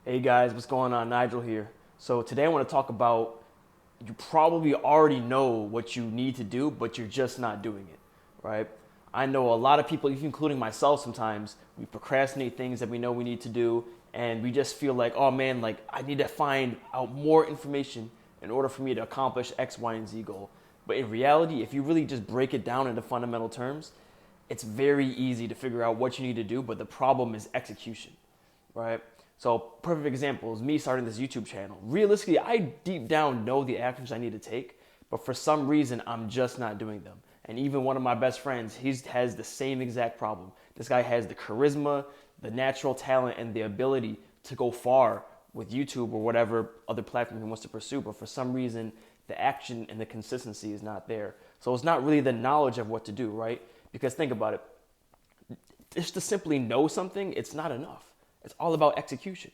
Hey guys, what's going on? Nigel here. So today I want to talk about you probably already know what you need to do, but you're just not doing it, right? I know a lot of people, even including myself sometimes, we procrastinate things that we know we need to do, and we just feel like, oh man, like I need to find out more information in order for me to accomplish X, Y, and Z goal. But in reality, if you really just break it down into fundamental terms, it's very easy to figure out what you need to do, but the problem is execution, right? So perfect example is me starting this YouTube channel. Realistically, I deep down know the actions I need to take, but for some reason I'm just not doing them. And even one of my best friends, he has the same exact problem. This guy has the charisma, the natural talent, and the ability to go far with YouTube or whatever other platform he wants to pursue, but for some reason the action and the consistency is not there. So it's not really the knowledge of what to do, right? Because think about it, just to simply know something, it's not enough. It's all about execution,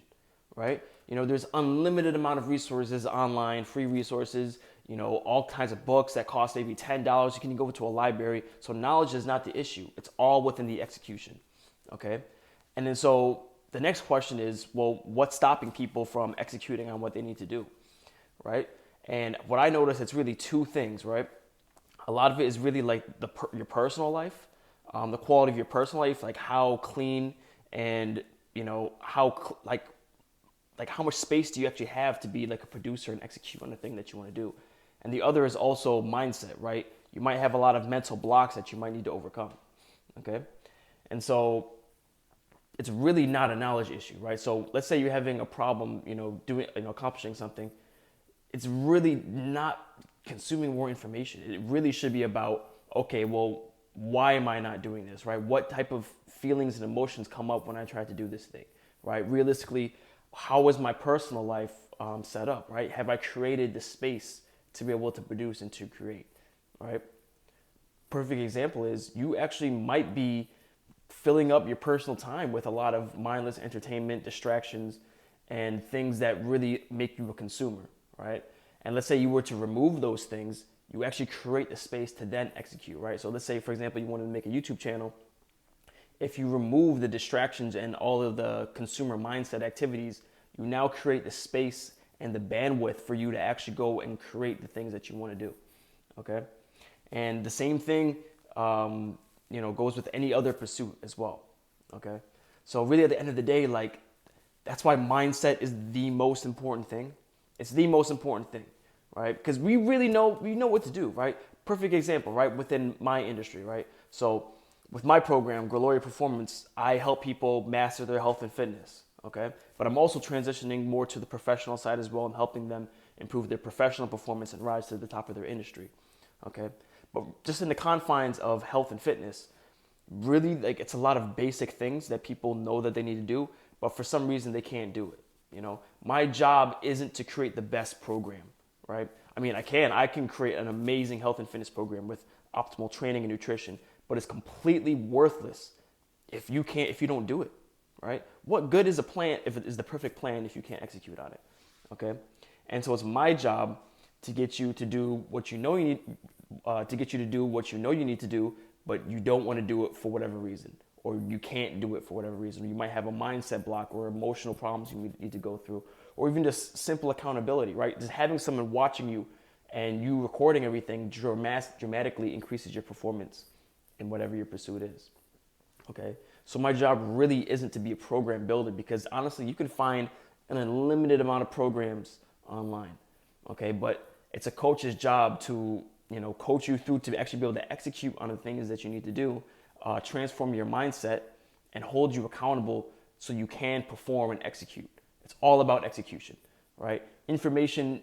right? There's unlimited amount of resources online, free resources, all kinds of books that cost maybe $10. You can go to a library. So knowledge is not the issue. It's all within the execution, okay? And then so the next question is, well, what's stopping people from executing on what they need to do, right? And what I notice, it's really two things, right? A lot of it is really like your personal life, the quality of your personal life, like how clean and how how much space do you actually have to be like a producer and execute on the thing that you want to do. And the other is also mindset, right? You might have a lot of mental blocks that you might need to overcome, okay? And so it's really not a knowledge issue, right? So let's say you're having a problem, doing, accomplishing something. It's really not consuming more information. It really should be about, okay, well, why am I not doing this, right? What type of feelings and emotions come up when I try to do this thing, right? Realistically, how is my personal life set up, right? Have I created the space to be able to produce and to create, right? Perfect example is you actually might be filling up your personal time with a lot of mindless entertainment, distractions, and things that really make you a consumer, right? And let's say you were to remove those things, you actually create the space to then execute, right? So let's say, for example, you wanted to make a YouTube channel. If you remove the distractions and all of the consumer mindset activities, you now create the space and the bandwidth for you to actually go and create the things that you want to do, okay? And the same thing, goes with any other pursuit as well, okay? So really at the end of the day, like, that's why mindset is the most important thing. It's the most important thing, right? Because we know what to do, right? Perfect example, right? Within my industry, right? So with my program, Gloria Performance, I help people master their health and fitness, okay? But I'm also transitioning more to the professional side as well and helping them improve their professional performance and rise to the top of their industry, okay? But just in the confines of health and fitness, really, like, it's a lot of basic things that people know that they need to do, but for some reason they can't do it. My job isn't to create the best program, right? I mean, I can create an amazing health and fitness program with optimal training and nutrition, but it's completely worthless if you don't do it, right? What good is a plan if it is the perfect plan if you can't execute on it, okay? And so it's my job to get you to do what you know you need, to get you to do what you know you need to do, but you don't want to do it for whatever reason, or you can't do it for whatever reason. You might have a mindset block or emotional problems you need to go through, or even just simple accountability, right? Just having someone watching you and you recording everything dramatically increases your performance in whatever your pursuit is, okay? So my job really isn't to be a program builder, because honestly, you can find an unlimited amount of programs online, okay? But it's a coach's job to, coach you through to actually be able to execute on the things that you need to do, transform your mindset, and hold you accountable so you can perform and execute. It's all about execution, right? Information,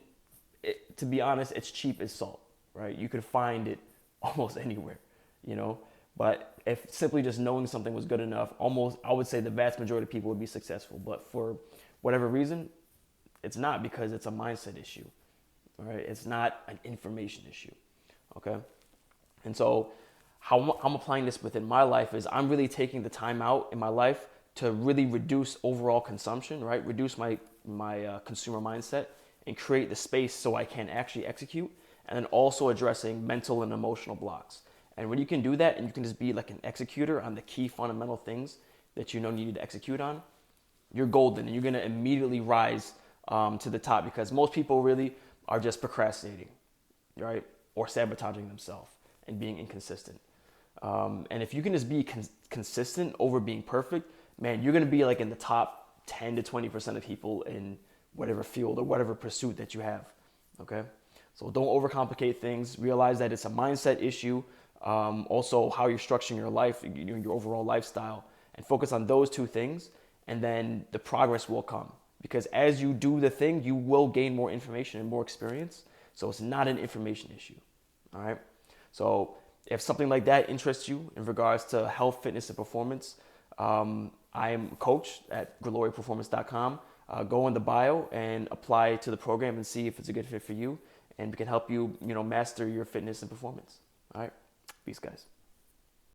to be honest, it's cheap as salt, right? You could find it almost anywhere, But if simply just knowing something was good enough, I would say the vast majority of people would be successful. But for whatever reason, it's not, because it's a mindset issue, all right? It's not an information issue, okay? And so how I'm applying this within my life is I'm really taking the time out in my life to really reduce overall consumption, right? Reduce my consumer mindset and create the space so I can actually execute, and then also addressing mental and emotional blocks. And when you can do that and you can just be like an executor on the key fundamental things that you need to execute on, you're golden and you're going to immediately rise to the top, because most people really are just procrastinating, right? Or sabotaging themselves and being inconsistent. And if you can just be consistent over being perfect, man, you're going to be like in the top 10 to 20% of people in whatever field or whatever pursuit that you have. Okay. So don't overcomplicate things. Realize that it's a mindset issue. Also how you're structuring your life, your overall lifestyle, and focus on those two things. And then the progress will come, because as you do the thing, you will gain more information and more experience. So it's not an information issue. All right. So if something like that interests you in regards to health, fitness, and performance, I am a coach at glorioperformance.com. Go in the bio and apply to the program and see if it's a good fit for you, and we can help you, master your fitness and performance. All right. Peace, guys.